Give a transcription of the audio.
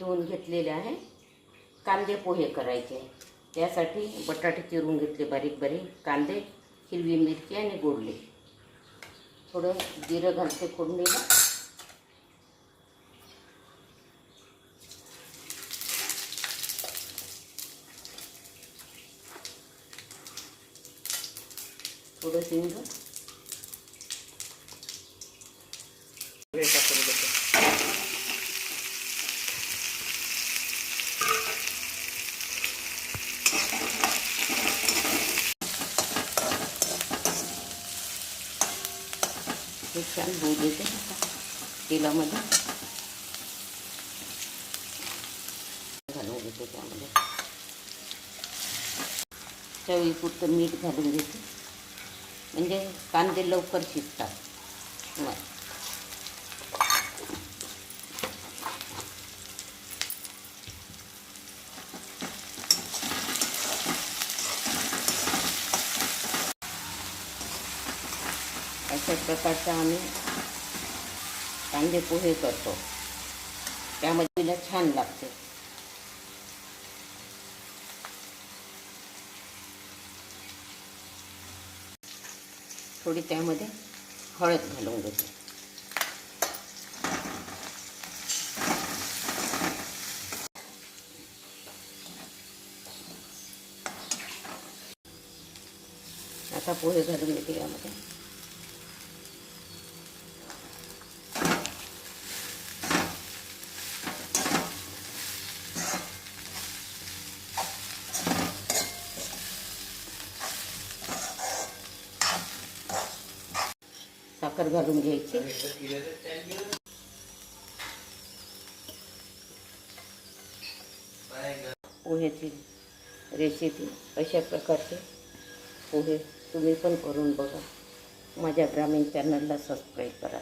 धुवून घेतलेले आहे. कांदे पोहे करायचे. त्यासाठी बटाटे चिरून घेतले बारीक बारीक, कांदे, हिरवी मिरची आणि गोडले. थोडं जिरं घालते फोडणीला. थोडं हिंग टाकून देते. हे छान होऊ देते तेलामध्ये. घालून घेते त्यामध्ये. चवीपुरतं मीठ घालून घेते, म्हणजे कांदे लवकर शिजतात. अशा प्रकारचा आम्ही कांदे पोहे करतो. त्यामध्ये तिला छान लागते. थोडी त्यामध्ये हळद घालून घेते. आता पोहे घालून घेते यामध्ये. साखर घालून घ्यायची. पोह्याची रेसिपी अशा प्रकारचे पोहे तुम्ही पण करून बघा. माझ्या ग्रामीण चॅनलला सबस्क्राईब करा.